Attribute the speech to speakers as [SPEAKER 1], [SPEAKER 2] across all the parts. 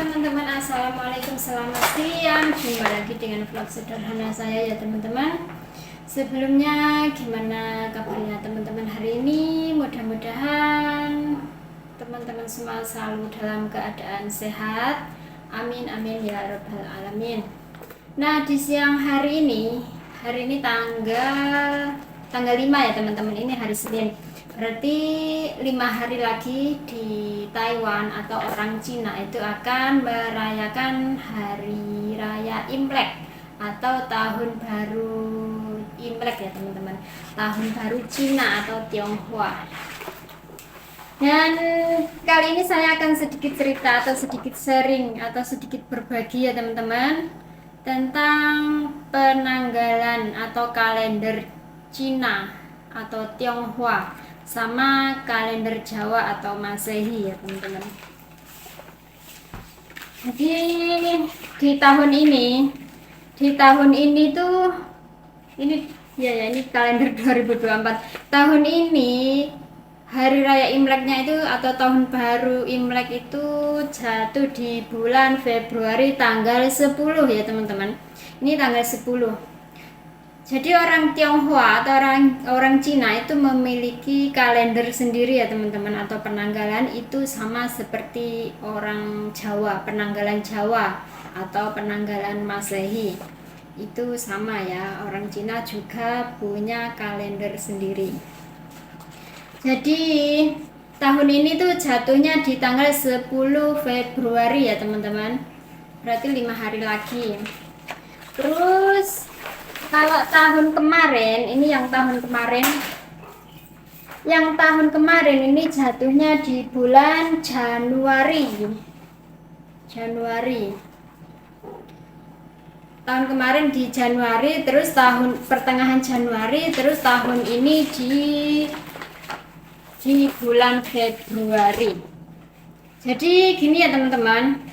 [SPEAKER 1] teman-teman, assalamualaikum, selamat siang. Jumpa lagi dengan vlog sederhana saya ya teman-teman. Sebelumnya gimana kabarnya teman-teman hari ini? Mudah-mudahan teman-teman semua selalu dalam keadaan sehat. Amin amin ya rabbal alamin. Nah, di siang hari ini tanggal 5 ya teman-teman, ini hari Senin. Berarti 5 hari lagi di Taiwan atau orang Cina itu akan merayakan Hari Raya Imlek atau Tahun Baru Imlek ya teman-teman. Tahun Baru Cina atau Tionghoa. Dan kali ini saya akan sedikit cerita atau sedikit sharing atau sedikit berbagi ya teman-teman tentang penanggalan atau kalender Cina atau Tionghoa sama kalender Jawa atau Masehi ya teman-teman. Jadi di tahun ini tuh ini kalender 2024. Tahun ini Hari Raya Imleknya itu atau Tahun Baru Imlek itu jatuh di bulan Februari tanggal 10 ya teman-teman. Ini tanggal 10. Jadi orang Tionghoa atau orang Cina itu memiliki kalender sendiri ya teman-teman, atau penanggalan itu sama seperti orang Jawa, penanggalan Jawa atau penanggalan Masehi. Itu sama ya, orang Cina juga punya kalender sendiri. Jadi tahun ini tuh jatuhnya di tanggal 10 Februari ya teman-teman. Berarti 5 hari lagi. Terus kalau tahun kemarin, ini yang tahun kemarin ini jatuhnya di bulan Januari. Tahun kemarin di Januari, terus pertengahan Januari, terus tahun ini di bulan Februari. Jadi gini ya teman-teman,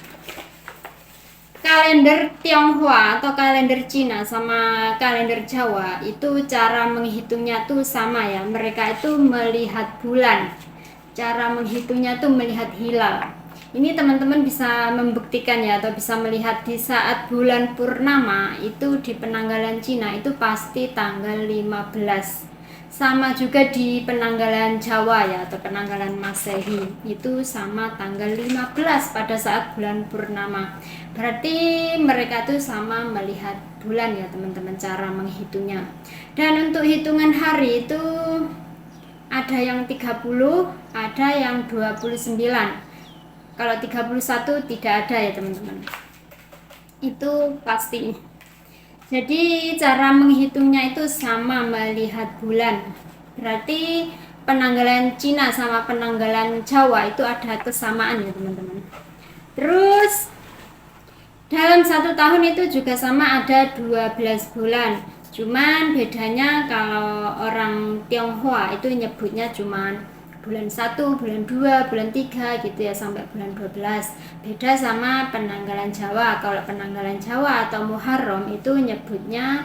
[SPEAKER 1] kalender Tionghoa atau kalender Cina sama kalender Jawa itu cara menghitungnya tuh sama ya. Mereka itu melihat bulan. Cara menghitungnya tuh melihat hilal. Ini teman-teman bisa membuktikan ya, atau bisa melihat di saat bulan purnama itu di penanggalan Cina itu pasti tanggal 15. Sama juga di penanggalan Jawa ya, atau penanggalan Masehi itu sama tanggal 15 pada saat bulan purnama. Berarti mereka tuh sama melihat bulan ya teman-teman, cara menghitungnya. Dan untuk hitungan hari itu ada yang 30, ada yang 29. Kalau 31 tidak ada ya teman-teman. Itu pasti. Jadi cara menghitungnya itu sama melihat bulan. Berarti penanggalan Cina sama penanggalan Jawa itu ada kesamaan ya teman-teman. Terus dalam 1 tahun itu juga sama, ada 12 bulan. Cuman bedanya kalau orang Tionghoa itu nyebutnya cuman bulan 1, bulan 2, bulan 3 gitu ya, sampai bulan 12. Beda sama penanggalan Jawa. Kalau penanggalan Jawa atau Muharram itu nyebutnya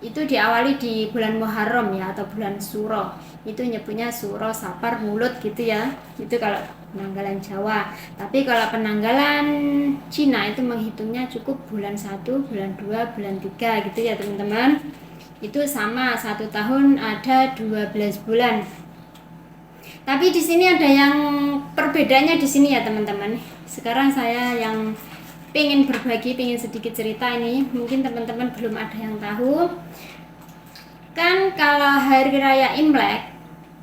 [SPEAKER 1] itu diawali di bulan Muharram ya, atau bulan Suro. Itu nyebutnya Suro, Sapar, Mulut gitu ya. Itu kalau penanggalan Jawa. Tapi kalau penanggalan Cina itu menghitungnya cukup bulan 1, bulan 2, bulan 3 gitu ya teman-teman. Itu sama, 1 tahun ada 12 bulan. Tapi di sini ada yang perbedaannya di sini ya teman-teman. Sekarang saya yang pengen berbagi, pengen sedikit cerita ini. Mungkin teman-teman belum ada yang tahu. Kan kalau Hari Raya Imlek,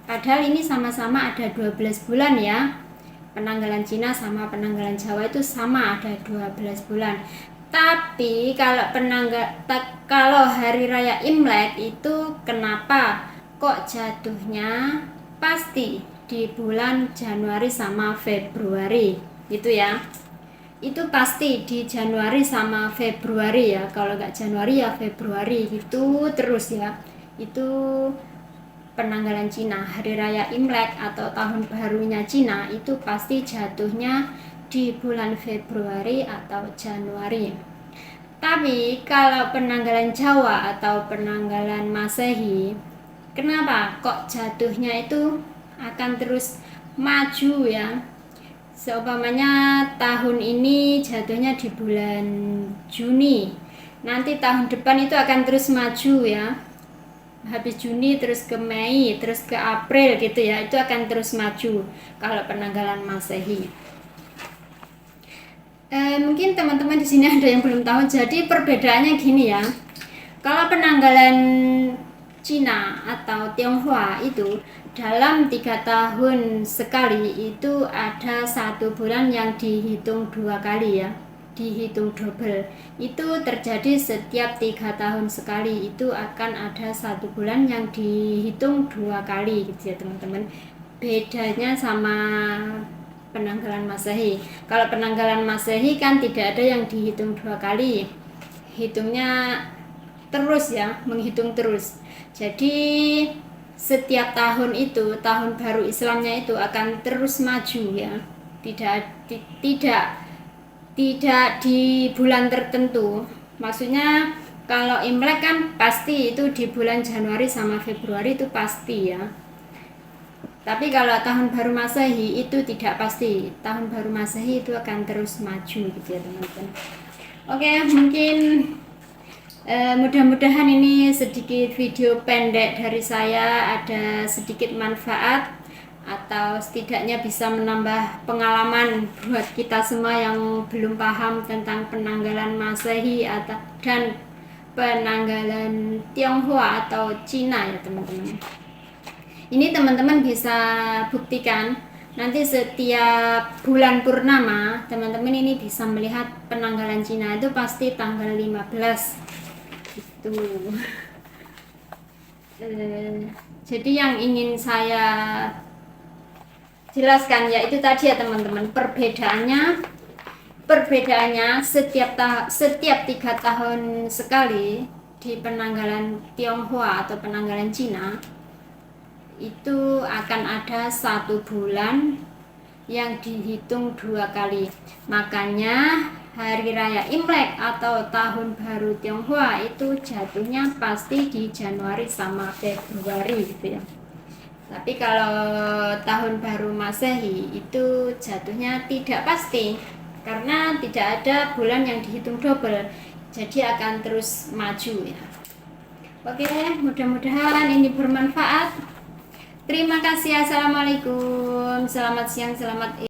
[SPEAKER 1] padahal ini sama-sama ada 12 bulan ya. Penanggalan Cina sama penanggalan Jawa itu sama, ada 12 bulan. Tapi kalau Hari Raya Imlek itu kenapa kok jatuhnya pasti di bulan Januari sama Februari gitu ya. Itu pasti di Januari sama Februari ya. Kalau nggak Januari ya Februari gitu terus ya. Itu penanggalan Cina. Hari Raya Imlek atau tahun barunya Cina itu pasti jatuhnya di bulan Februari atau Januari. Tapi kalau penanggalan Jawa atau penanggalan Masehi, kenapa kok jatuhnya itu akan terus maju ya? Seumpamanya tahun ini jatuhnya di bulan Juni, nanti tahun depan itu akan terus maju ya. Habis Juni terus ke Mei, terus ke April gitu ya, itu akan terus maju kalau penanggalan Masehi. Mungkin teman-teman di sini ada yang belum tahu. Jadi perbedaannya gini ya. Kalau penanggalan Cina atau Tionghoa itu dalam 3 tahun sekali itu ada 1 bulan yang dihitung 2 kali ya, dihitung double. Itu terjadi setiap 3 tahun sekali, itu akan ada 1 bulan yang dihitung 2 kali gitu ya teman-teman. Bedanya sama penanggalan Masehi. Kalau penanggalan Masehi kan tidak ada yang dihitung 2 kali, hitungnya terus ya, menghitung terus. Jadi setiap tahun itu, tahun baru Islamnya itu akan terus maju ya, tidak di bulan tertentu. Maksudnya kalau Imlek kan pasti itu di bulan Januari sama Februari itu pasti ya. Tapi kalau tahun baru Masehi itu tidak pasti. Tahun baru Masehi itu akan terus maju gitu ya teman-teman. Oke, mungkin mudah-mudahan ini sedikit video pendek dari saya ada sedikit manfaat, atau setidaknya bisa menambah pengalaman buat kita semua yang belum paham tentang penanggalan Masehi dan penanggalan Tionghoa atau Cina ya teman-teman. Ini teman-teman bisa buktikan nanti setiap bulan purnama teman-teman ini bisa melihat penanggalan Cina itu pasti tanggal 15 gitu. Jadi yang ingin saya jelaskan ya itu tadi ya teman-teman, perbedaannya setiap 3 tahun sekali di penanggalan Tionghoa atau penanggalan Cina itu akan ada 1 bulan yang dihitung 2 kali. Makanya hari raya Imlek atau tahun baru Tionghoa itu jatuhnya pasti di Januari sama Februari gitu ya. Tapi kalau tahun baru Masehi itu jatuhnya tidak pasti, karena tidak ada bulan yang dihitung double, jadi akan terus maju ya. Oke, mudah-mudahan ini bermanfaat. Terima kasih. Assalamualaikum. Selamat siang, selamat